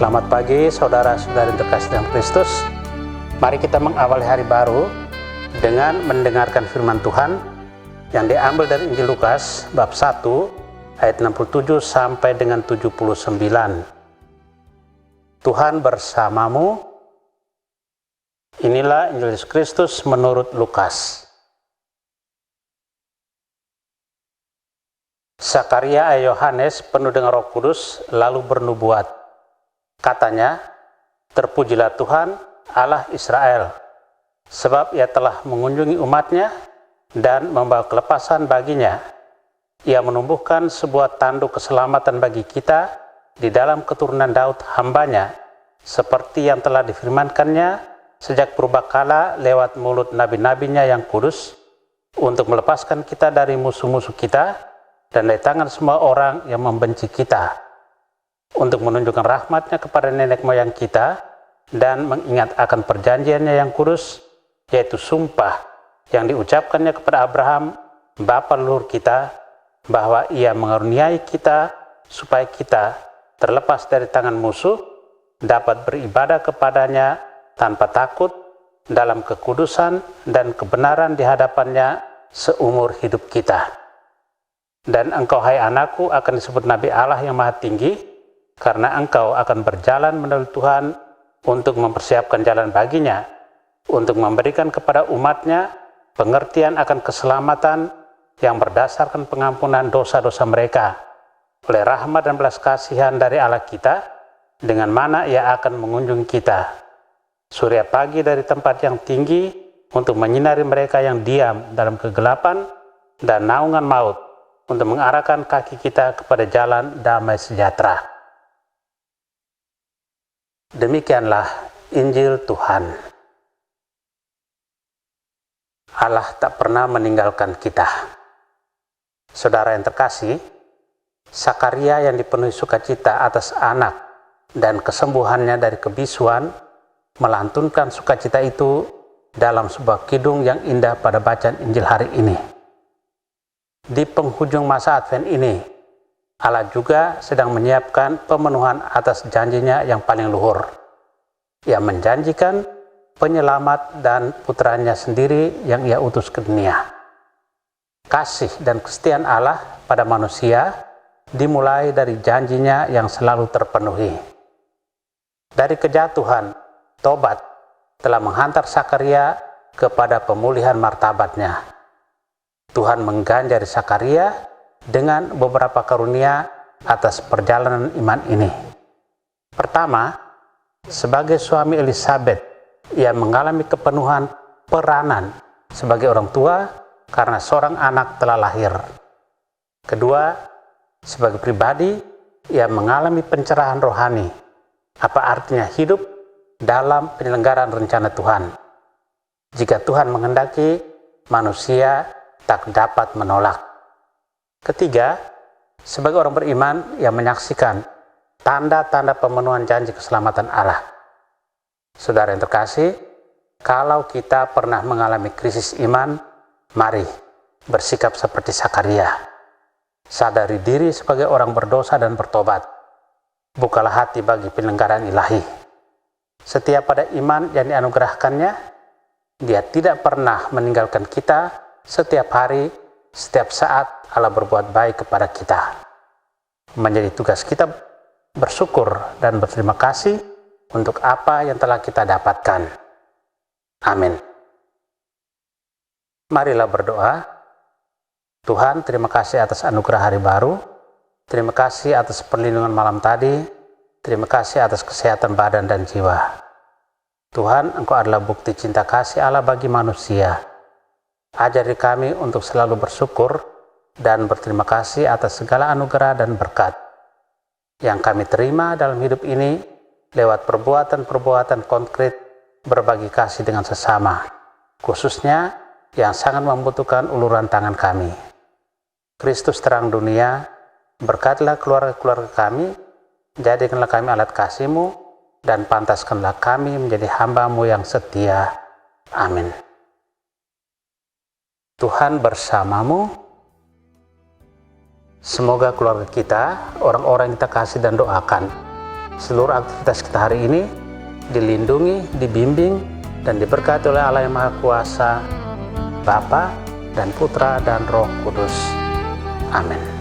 Selamat pagi saudara-saudari terkasih dalam Kristus. Mari kita mengawali hari baru dengan mendengarkan firman Tuhan yang diambil dari Injil Lukas bab 1 ayat 67 sampai dengan 79. Tuhan bersamamu. Inilah Injil Yesus Kristus menurut Lukas. Sakaria ayah Yohanes penuh dengan Roh Kudus lalu bernubuat. Katanya, terpujilah Tuhan Allah Israel, sebab ia telah mengunjungi umatnya dan membawa kelepasan baginya. Ia menumbuhkan sebuah tanduk keselamatan bagi kita di dalam keturunan Daud hambanya, seperti yang telah difirmankannya sejak purbakala lewat mulut nabi-nabinya yang kudus, untuk melepaskan kita dari musuh-musuh kita dan dari tangan semua orang yang membenci kita, untuk menunjukkan rahmat-Nya kepada nenek moyang kita dan mengingat akan perjanjiannya yang kudus, yaitu sumpah yang diucapkannya kepada Abraham, bapa leluhur kita, bahwa ia mengaruniai kita supaya kita terlepas dari tangan musuh, dapat beribadah kepadanya tanpa takut dalam kekudusan dan kebenaran di hadapannya seumur hidup kita. Dan engkau, hai anakku, akan disebut Nabi Allah yang Maha Tinggi, karena engkau akan berjalan melalui Tuhan untuk mempersiapkan jalan baginya, untuk memberikan kepada umatnya pengertian akan keselamatan yang berdasarkan pengampunan dosa-dosa mereka, oleh rahmat dan belas kasihan dari Allah kita, dengan mana ia akan mengunjungi kita. Surya pagi dari tempat yang tinggi untuk menyinari mereka yang diam dalam kegelapan dan naungan maut, untuk mengarahkan kaki kita kepada jalan damai sejahtera. Demikianlah Injil Tuhan. Allah tak pernah meninggalkan kita. Saudara yang terkasih, Sakaria yang dipenuhi sukacita atas anak dan kesembuhannya dari kebisuan, melantunkan sukacita itu dalam sebuah kidung yang indah pada bacaan Injil hari ini. Di penghujung masa Advent ini, Allah juga sedang menyiapkan pemenuhan atas janjinya yang paling luhur. Ia menjanjikan penyelamat dan putranya sendiri yang ia utus ke dunia. Kasih dan kesetiaan Allah pada manusia dimulai dari janjinya yang selalu terpenuhi. Dari kejatuhan, tobat telah menghantar Sakaria kepada pemulihan martabatnya. Tuhan mengganjari Sakaria dengan beberapa karunia atas perjalanan iman ini. Pertama, sebagai suami Elizabeth, ia mengalami kepenuhan peranan sebagai orang tua karena seorang anak telah lahir. Kedua, sebagai pribadi, ia mengalami pencerahan rohani. Apa artinya hidup dalam penyelenggaraan rencana Tuhan? Jika Tuhan menghendaki, manusia tak dapat menolak. Ketiga, sebagai orang beriman yang menyaksikan tanda-tanda pemenuhan janji keselamatan Allah. Saudara yang terkasih, kalau kita pernah mengalami krisis iman, mari bersikap seperti Sakaria. Sadari diri sebagai orang berdosa dan bertobat. Bukalah hati bagi penyelenggaraan ilahi. Setiap pada iman yang dianugerahkannya, Dia tidak pernah meninggalkan kita. Setiap hari, setiap saat Allah berbuat baik kepada kita. Menjadi tugas kita bersyukur dan berterima kasih untuk apa yang telah kita dapatkan. Amin. Marilah berdoa. Tuhan, terima kasih atas anugerah hari baru. Terima kasih atas perlindungan malam tadi. Terima kasih atas kesehatan badan dan jiwa. Tuhan, Engkau adalah bukti cinta kasih Allah bagi manusia. Ajari kami untuk selalu bersyukur dan berterima kasih atas segala anugerah dan berkat yang kami terima dalam hidup ini lewat perbuatan-perbuatan konkret berbagi kasih dengan sesama, khususnya yang sangat membutuhkan uluran tangan kami. Kristus terang dunia, berkatilah keluarga-keluarga kami, jadikanlah kami alat kasih-Mu, dan pantaskanlah kami menjadi hamba-Mu yang setia. Amin. Tuhan bersamamu. Semoga keluarga kita, orang-orang yang kita kasih dan doakan, seluruh aktivitas kita hari ini dilindungi, dibimbing, dan diberkati oleh Allah yang Maha Kuasa, Bapa dan Putra dan Roh Kudus. Amin.